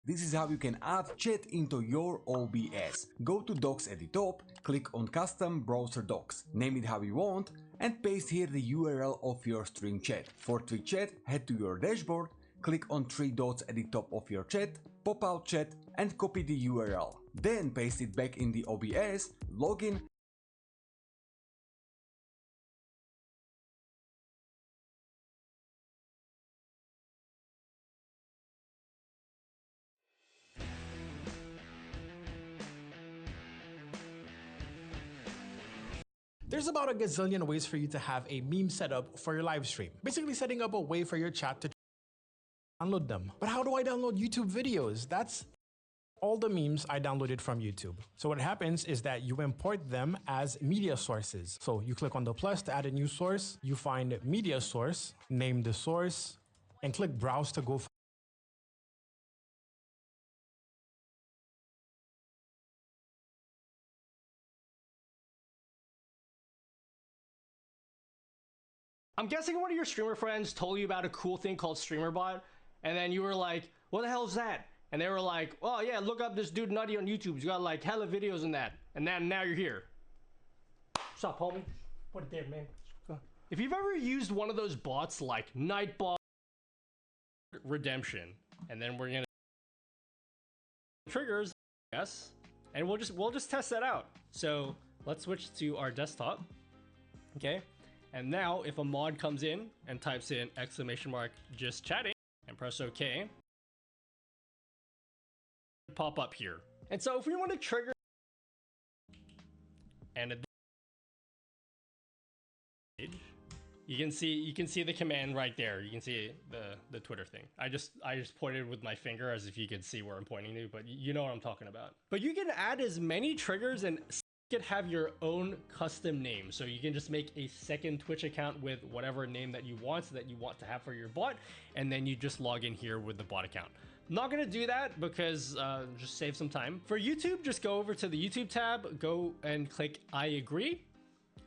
This is how you can add chat into your OBS. Go to Docs at the top, click on Custom Browser Docs, name it how you want, and paste here the URL of your stream chat. For Twitch chat, head to your dashboard, click on 3 dots at the top of your chat, pop out chat, and copy the URL. Then paste it back in the OBS, log in. There's about a gazillion ways for you to have a meme setup for your live stream. Basically setting up a way for your chat to download them. But how do I download YouTube videos? That's all the memes I downloaded from YouTube. So what happens is that you import them as media sources. So you click on the plus to add a new source, you find media source, name the source, and click browse to go. I'm guessing one of your streamer friends told you about a cool thing called StreamerBot, and then you were like, what the hell is that? And they were like, oh yeah, look up this dude Nutty on YouTube. He's got like hella videos in that. And then now you're here. What's up, homie? Put it there, man. If you've ever used one of those bots like Nightbot Redemption, and then we're gonna triggers, yes, and we'll just test that out. So let's switch to our desktop. Okay. And now if a mod comes in and types in !just chatting and press OK, pop up here. And so if we want to trigger and a page, you can see the command right there. You can see the Twitter thing. I just pointed with my finger as if you could see where I'm pointing to, but you know what I'm talking about. But you can add as many triggers and you can have your own custom name, so you can just make a second Twitch account with whatever name that you want to have for your bot, and then you just log in here with the bot account. I'm not gonna do that because just save some time. For YouTube, just go over to the YouTube tab, go and click I agree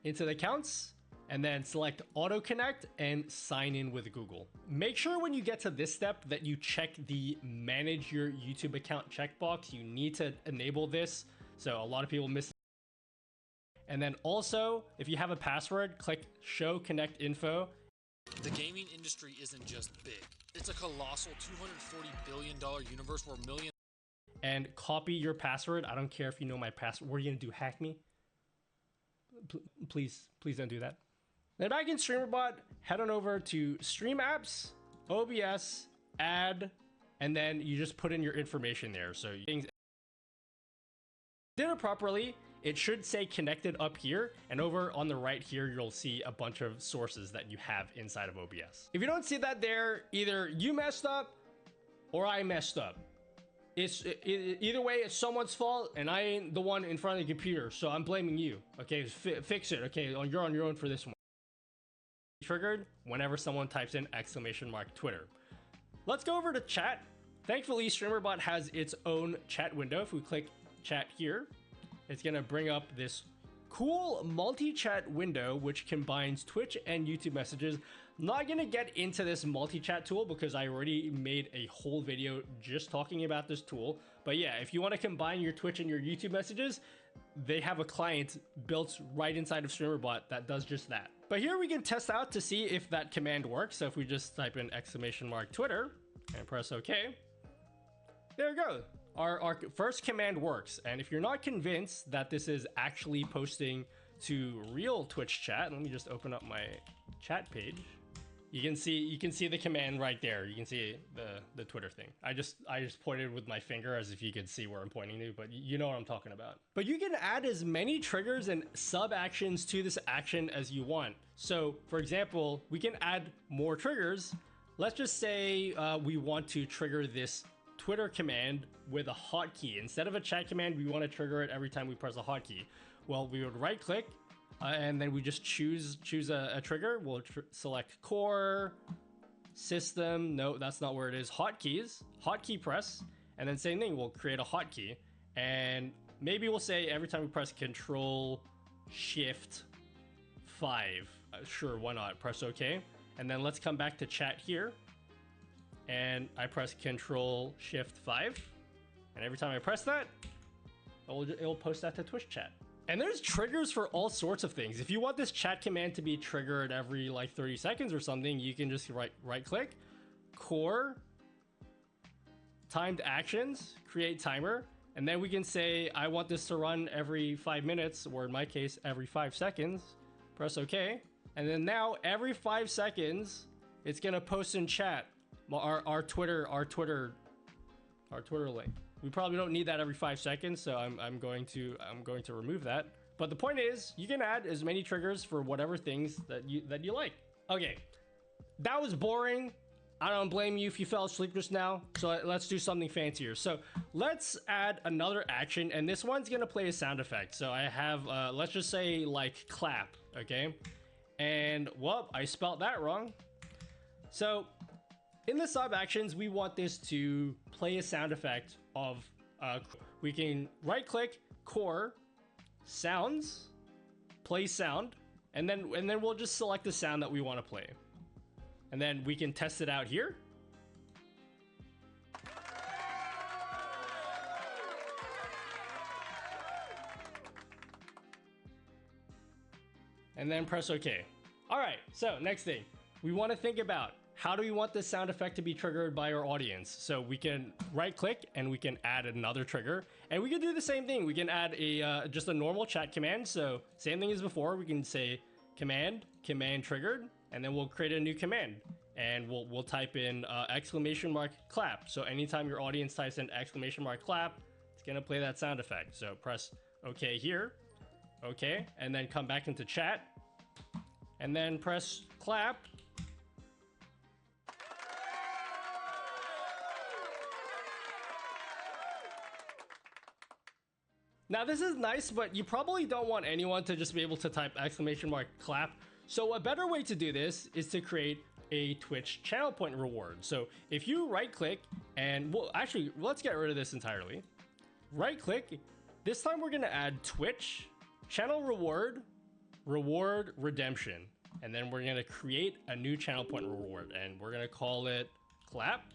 into the accounts, and then select auto connect and sign in with Google. Make sure when you get to this step that you check the manage your YouTube account checkbox. You need to enable this, so a lot of people miss. And then also, if you have a password, click show connect info. The gaming industry isn't just big. It's a colossal $240 billion universe where millions. And copy your password. I don't care if you know my password. What are you gonna do, hack me? Please don't do that. Then back in StreamerBot, head on over to Stream Apps, OBS, Add, and then you just put in your information there. So you did it properly. It should say connected up here, and over on the right here, you'll see a bunch of sources that you have inside of OBS. If you don't see that there, either you messed up or I messed up. Either way, it's someone's fault, and I ain't the one in front of the computer, so I'm blaming you. Okay, fix it. Okay, you're on your own for this one. Triggered whenever someone types in !Twitter. Let's go over to chat. Thankfully, StreamerBot has its own chat window. If we click chat here, it's gonna bring up this cool multi-chat window which combines Twitch and YouTube messages. I'm not gonna get into this multi-chat tool because I already made a whole video just talking about this tool. But yeah, if you want to combine your Twitch and your YouTube messages, they have a client built right inside of StreamerBot that does just that. But here we can test out to see if that command works. So if we just type in !Twitter and press OK, there we go. Our first command works. And if you're not convinced that this is actually posting to real Twitch chat, let me just open up my chat page. You can see the command right there. You can see the Twitter thing. I just pointed with my finger as if you could see where I'm pointing to, but you know what I'm talking about. But you can add as many triggers and sub actions to this action as you want. So for example, we can add more triggers. Let's just say we want to trigger this Twitter command with a hotkey. Instead of a chat command, we want to trigger it every time we press a hotkey. Well, we would right click and then we just choose a trigger. We'll select core, system. No, that's not where it is. Hotkeys, hotkey press, and then same thing. We'll create a hotkey, and maybe we'll say every time we press Control Shift 5. Sure, why not? Press OK, and then let's come back to chat here. and I press Control Shift 5, and every time I press that, it'll post that to Twitch chat. And there's triggers for all sorts of things. If you want this chat command to be triggered every like 30 seconds or something, you can just right click, core, timed actions, create timer, and then we can say I want this to run every 5 minutes, or in my case every 5 seconds. Press OK, and then now every 5 seconds it's gonna post in chat our Twitter link. We probably don't need that every 5 seconds, so I'm going to remove that. But the point is, you can add as many triggers for whatever things that you like. Okay, that was boring. I don't blame you if you fell asleep just now. So let's do something fancier. So let's add another action, and this one's gonna play a sound effect. So I have, let's just say like clap, okay? And well, I spelled that wrong. So in the sub actions, we want this to play a sound effect of, we can right click, core, sounds, play sound, and then we'll just select the sound that we want to play. And then we can test it out here. And then press OK. All right, so next thing, we want to think about how do we want this sound effect to be triggered by our audience. So we can right click and we can add another trigger, and we can do the same thing. We can add a just a normal chat command. So same thing as before, we can say command triggered, and then we'll create a new command, and we'll type in exclamation mark clap. So anytime your audience types in exclamation mark clap, it's gonna play that sound effect. So press OK here, OK, and then come back into chat, and then press clap. Now this is nice, but you probably don't want anyone to just be able to type exclamation mark clap. So a better way to do this is to create a Twitch channel point reward. So if you right click, and well, actually, let's get rid of this entirely. Right click. This time we're gonna add Twitch channel reward redemption. And then we're gonna create a new channel point reward, and we're gonna call it clap.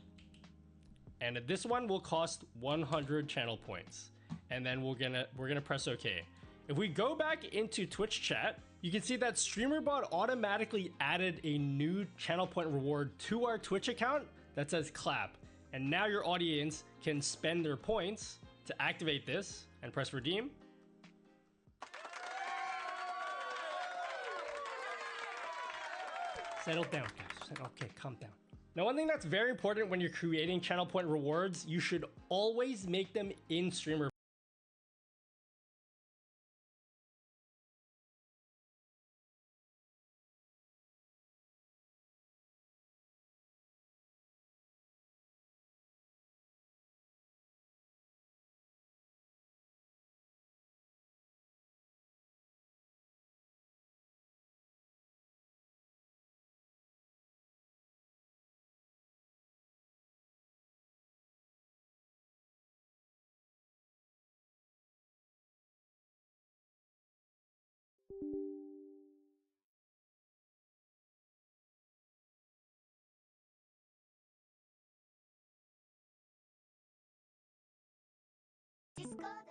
And this one will cost 100 channel points. And then we're gonna press OK. If we go back into Twitch chat, you can see that StreamerBot automatically added a new channel point reward to our Twitch account that says clap. And now your audience can spend their points to activate this and press redeem. Settle down, guys. Okay, calm down. Now, one thing that's very important when you're creating channel point rewards, you should always make them in StreamerBot. Discord